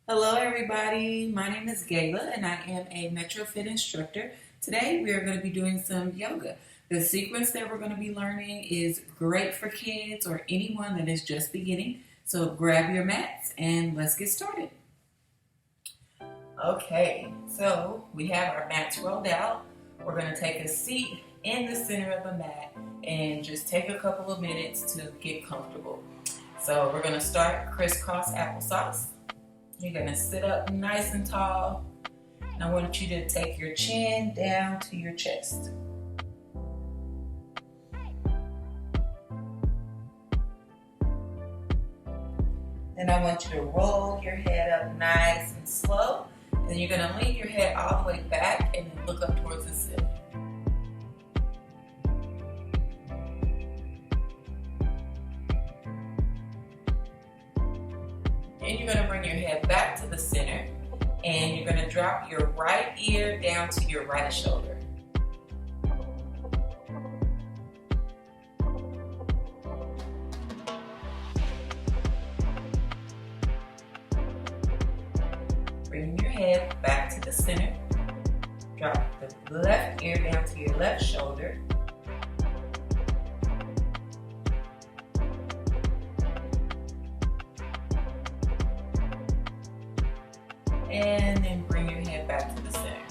Hello everybody, my name is Gayla and I am a MetroFit instructor. Today we are going to be doing some yoga. The sequence that we're going to be learning is great for kids or anyone that is just beginning. So grab your mats and let's get started. Okay, so we have our mats rolled out. We're going to take a seat in the center of the mat and just take a couple of minutes to get comfortable. So we're going to start crisscross applesauce. You're going to sit up nice and tall. And I want you to take your chin down to your chest. Then I want you to roll your head up nice and slow. And you're going to lean your head all the way back and then look up towards the ceiling. Then you're going to bring your head back to the center and you're going to drop your right ear down to your right shoulder. Bring your head back to the center. Drop the left ear down to your left shoulder. And then bring your head back to the center.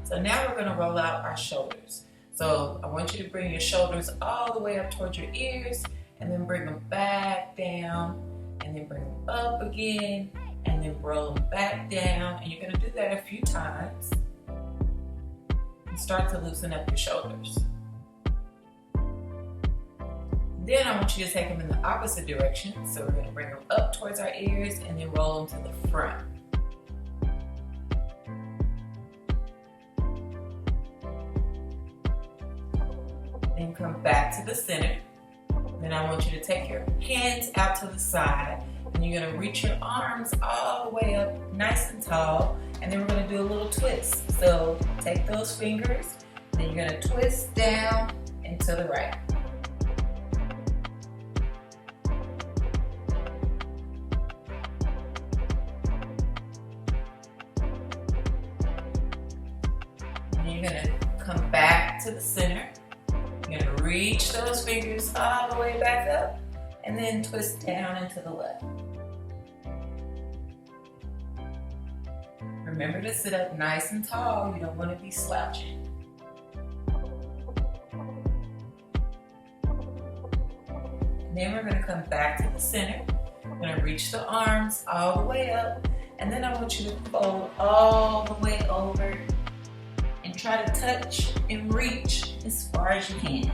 So now we're going to roll out our shoulders. So I want you to bring your shoulders all the way up towards your ears and then bring them back down and then bring them up again and then roll them back down. And you're going to do that a few times and start to loosen up your shoulders. Then I want you to take them in the opposite direction. So we're going to bring them up towards our ears and then roll them to the front. Then come back to the center. Then I want you to take your hands out to the side and you're going to reach your arms all the way up nice and tall, and then we're going to do a little twist. So take those fingers, and then you're going to twist down and to the right. And you're going to come back to the center. You're going to reach those fingers all the way back up and then twist down and to the left. Remember to sit up nice and tall. You don't want to be slouching. And then we're going to come back to the center. We're going to reach the arms all the way up, and then I want you to fold all the way over and try to touch and reach as far as you can.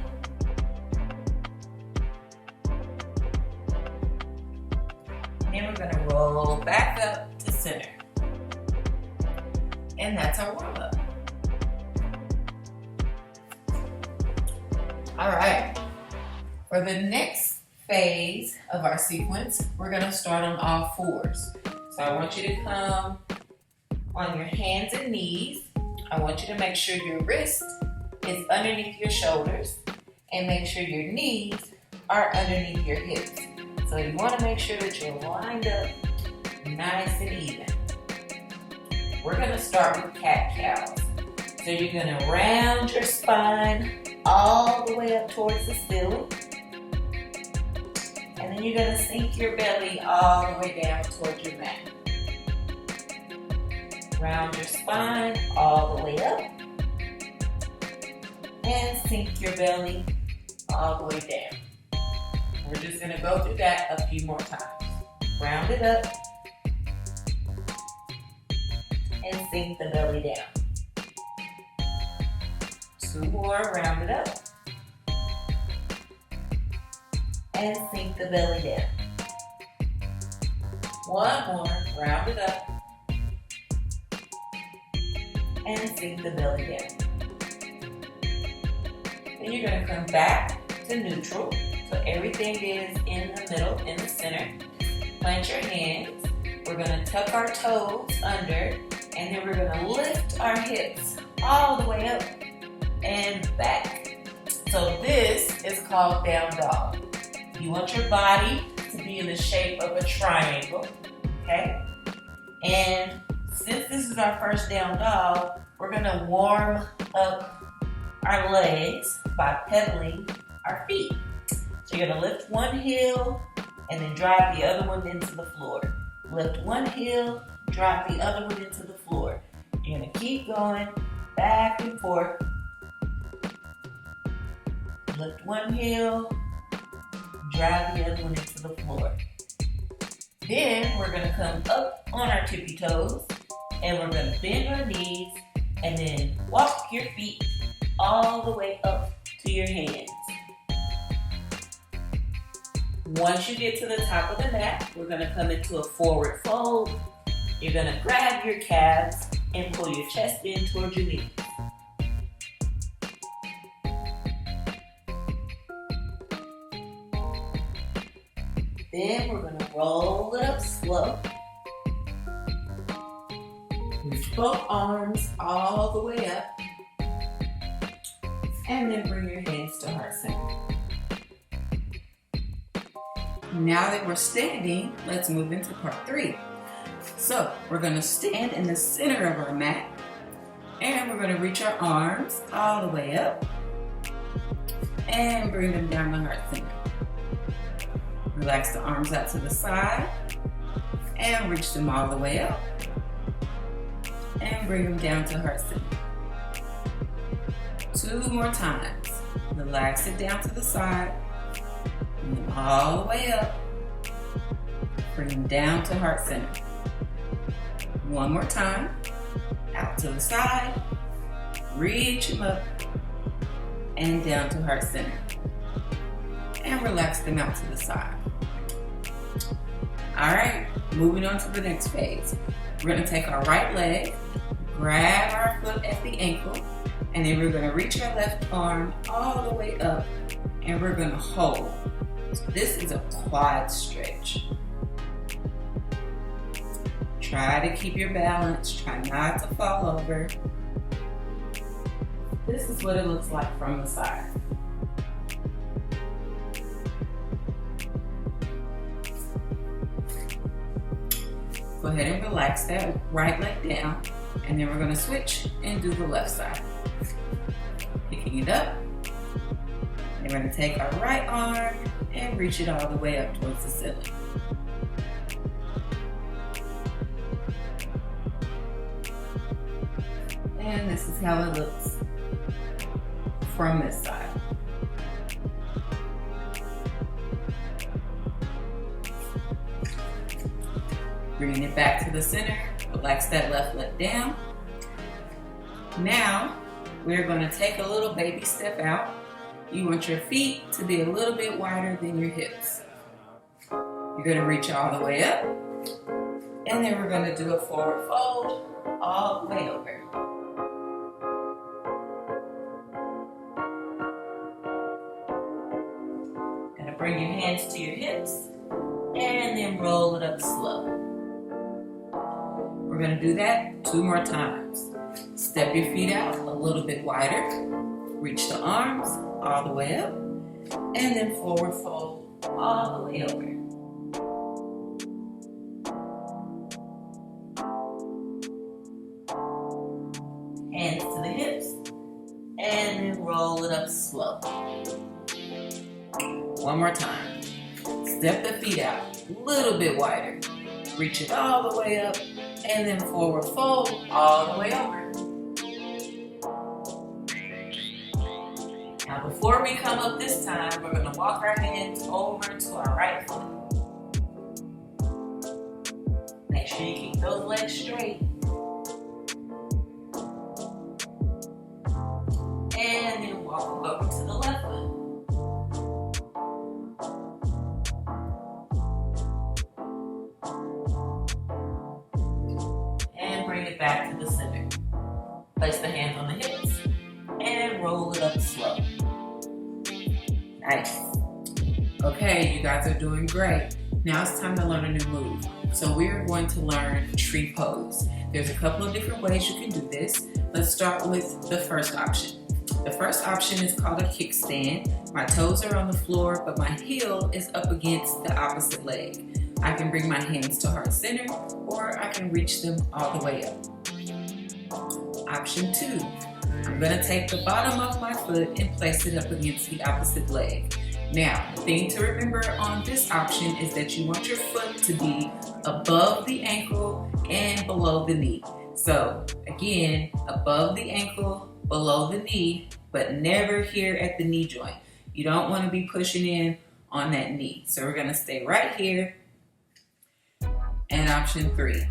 And then we're going to roll back up to center. And that's our warm-up. All right. For the next phase of our sequence, we're going to start on all fours. So I want you to come on your hands and knees. I want you to make sure your wrist is underneath your shoulders and make sure your knees are underneath your hips. So you want to make sure that you're lined up nice and even. We're going to start with cat-cows. So you're going to round your spine all the way up towards the ceiling. And then you're going to sink your belly all the way down towards your mat. Round your spine all the way up. And sink your belly all the way down. We're just going to go through that a few more times. Round it up. And sink the belly down. 2 more, round it up. And sink the belly down. 1 more, round it up. And sink the belly down. Then you're going to come back to neutral. So everything is in the middle, in the center. Plant your hands. We're going to tuck our toes under. And then we're going to lift our hips all the way up and back. So this is called down dog. You want your body to be in the shape of a triangle, okay? And since this is our first down dog, we're gonna warm up our legs by pedaling our feet. So you're gonna lift one heel and then drive the other one into the floor. Lift one heel, drive the other one into the floor. You're gonna keep going back and forth. Lift one heel, drive the other one into the floor. Then we're gonna come up on our tippy toes and we're gonna bend our knees and then walk your feet all the way up to your hands. Once you get to the top of the mat, we're gonna come into a forward fold. You're gonna grab your calves and pull your chest in towards your knees. Then we're gonna roll it up slow. Reach both arms all the way up. And then bring your hands to heart center. Now that we're standing, let's move into part 3. So we're gonna stand in the center of our mat and we're gonna reach our arms all the way up and bring them down to heart center. Relax the arms out to the side and reach them all the way up and bring them down to heart center. 2 more times. Relax it down to the side and then all the way up. Bring them down to heart center. 1 more time. Out to the side. Reach them up and down to heart center. And relax them out to the side. All right, moving on to the next phase. We're gonna take our right leg, grab our foot at the ankle, and then we're gonna reach our left arm all the way up, and we're gonna hold. So this is a quad stretch. Try to keep your balance, try not to fall over. This is what it looks like from the side. Go ahead and relax that right leg down, and then we're gonna switch and do the left side. Picking it up, and we're gonna take our right arm and reach it all the way up towards the ceiling. And this is how it looks from this side. Bringing it back to the center, relax that left leg down. Now, we're gonna take a little baby step out. You want your feet to be a little bit wider than your hips. You're gonna reach all the way up, and then we're gonna do a forward fold all the way over. Gonna bring your hands to your hips, and then roll it up slow. We're gonna do that 2 more times. Step your feet out a little bit wider. Reach the arms all the way up. And then forward fold all the way over. Hands to the hips. And then roll it up slow. 1 more time. Step the feet out a little bit wider. Reach it all the way up. And then forward fold all the way over. Now before we come up this time, we're gonna walk our hands over to our right foot. Make sure you keep those legs straight. And then walk over to the left foot. Back to the center. Place the hands on the hips and roll it up slow. Nice. Okay, you guys are doing great. Now it's time to learn a new move. So we're going to learn tree pose. There's a couple of different ways you can do this. Let's start with the first option. The first option is called a kickstand. My toes are on the floor, but my heel is up against the opposite leg. I can bring my hands to heart center, or I can reach them all the way up. Option 2, I'm going to take the bottom of my foot and place it up against the opposite leg. Now, the thing to remember on this option is that you want your foot to be above the ankle and below the knee. So again, above the ankle, below the knee, but never here at the knee joint. You don't want to be pushing in on that knee. So we're going to stay right here. And option 3.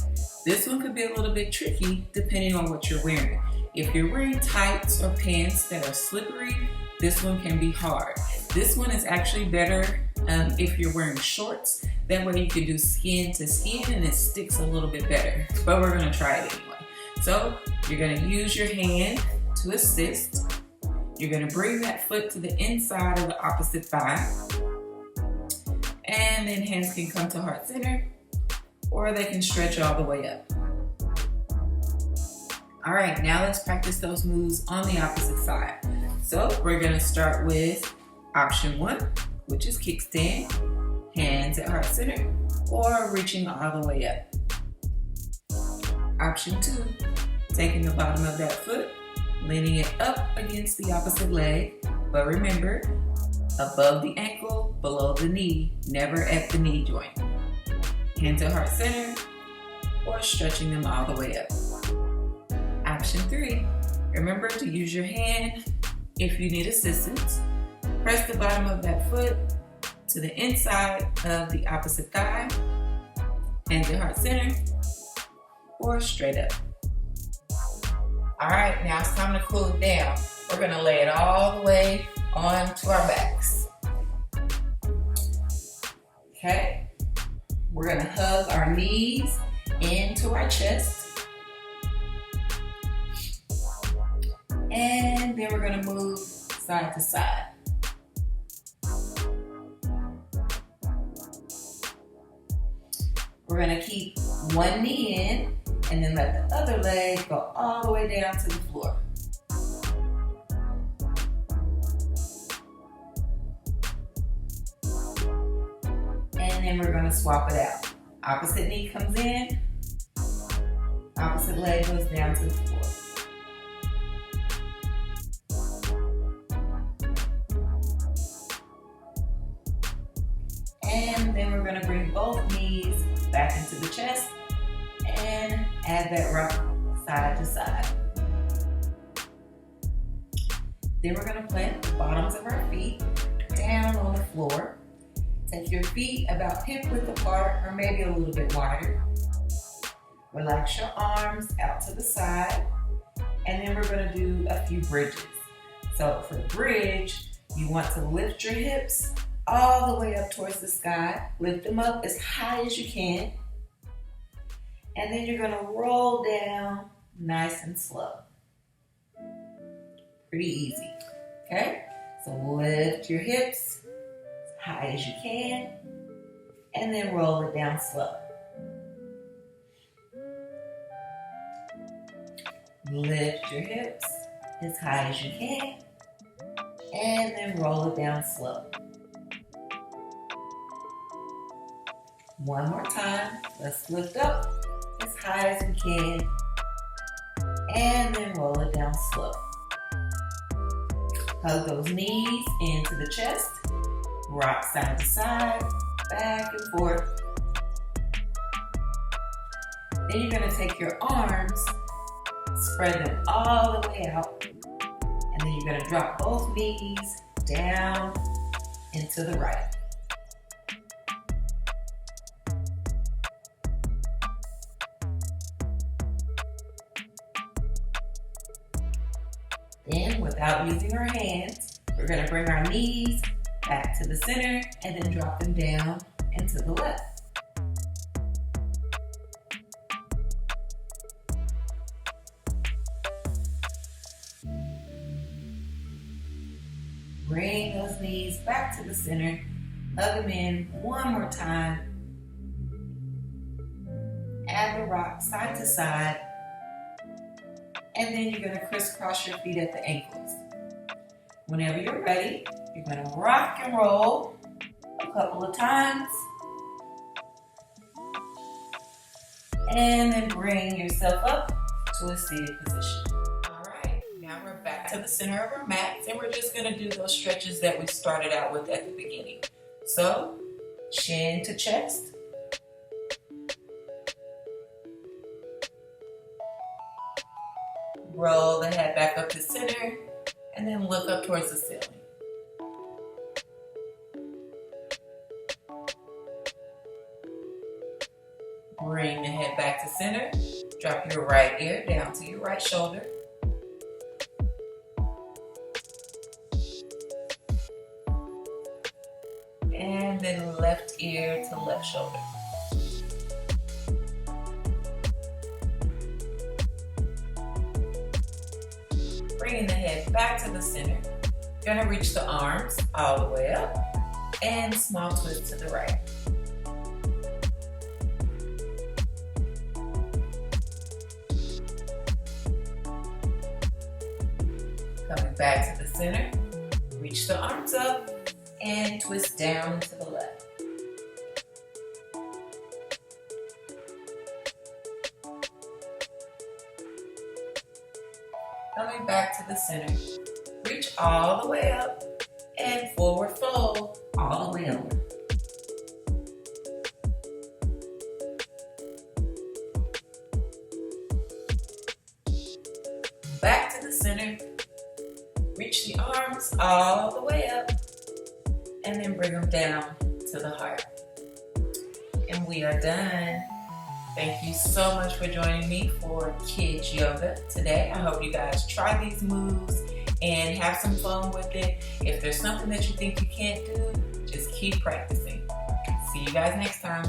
This one could be a little bit tricky depending on what you're wearing. If you're wearing tights or pants that are slippery, this one can be hard. This one is actually better if you're wearing shorts. That way you can do skin to skin and it sticks a little bit better. But we're going to try it anyway. So you're going to use your hand to assist. You're going to bring that foot to the inside of the opposite thigh. And then hands can come to heart center, or they can stretch all the way up. All right, now let's practice those moves on the opposite side. So we're going to start with option 1, which is kickstand, hands at heart center, or reaching all the way up. Option 2, taking the bottom of that foot, leaning it up against the opposite leg, but remember, above the ankle, below the knee, never at the knee joint. Hands at heart center, or stretching them all the way up. Option 3, remember to use your hand if you need assistance. Press the bottom of that foot to the inside of the opposite thigh, hands at heart center, or straight up. All right, now it's time to cool it down. We're gonna lay it all the way onto our backs. Okay, we're gonna hug our knees into our chest. And then we're gonna move side to side. We're gonna keep one knee in and then let the other leg go all the way down to the floor. And then we're gonna swap it out. Opposite knee comes in, opposite leg goes down to the floor. And then we're gonna bring both knees back into the chest and add that rock side to side. Then we're gonna plant the bottoms of our feet down on the floor. Take your feet about hip width apart or maybe a little bit wider. Relax your arms out to the side. And then we're gonna do a few bridges. So for the bridge, you want to lift your hips all the way up towards the sky. Lift them up as high as you can. And then you're gonna roll down nice and slow. Pretty easy, okay? So lift your hips as high as you can, and then roll it down slow. Lift your hips as high as you can, and then roll it down slow. One more time, let's lift up as high as we can, and then roll it down slow. Hug those knees into the chest, rock side to side, back and forth. Then you're gonna take your arms, spread them all the way out, and then you're gonna drop both knees down into the right. Then, without using our hands, we're going to bring our knees back to the center and then drop them down and to the left. Bring those knees back to the center, hug them in one more time. Add the rock side to side. And then you're going to crisscross your feet at the ankles. Whenever you're ready, you're going to rock and roll a couple of times. And then bring yourself up to a seated position. All right, now we're back to the center of our mats, and we're just gonna do those stretches that we started out with at the beginning. So, chin to chest. Roll the head back up to center, and then look up towards the ceiling. Bring the head back to center. Drop your right ear down to your right shoulder. And then left ear to left shoulder. Bringing the head back to the center. You're gonna reach the arms all the way up and small twist to the right. Coming back to the center, reach the arms up and twist down to the left. Coming back to the center, reach all the way up and forward fold all the way over. Back to the center, reach the arms all the way up and then bring them down to the heart. And we are done. Thank you so much for joining me for Kids Yoga today. I hope you guys try these moves and have some fun with it. If there's something that you think you can't do, just keep practicing. See you guys next time.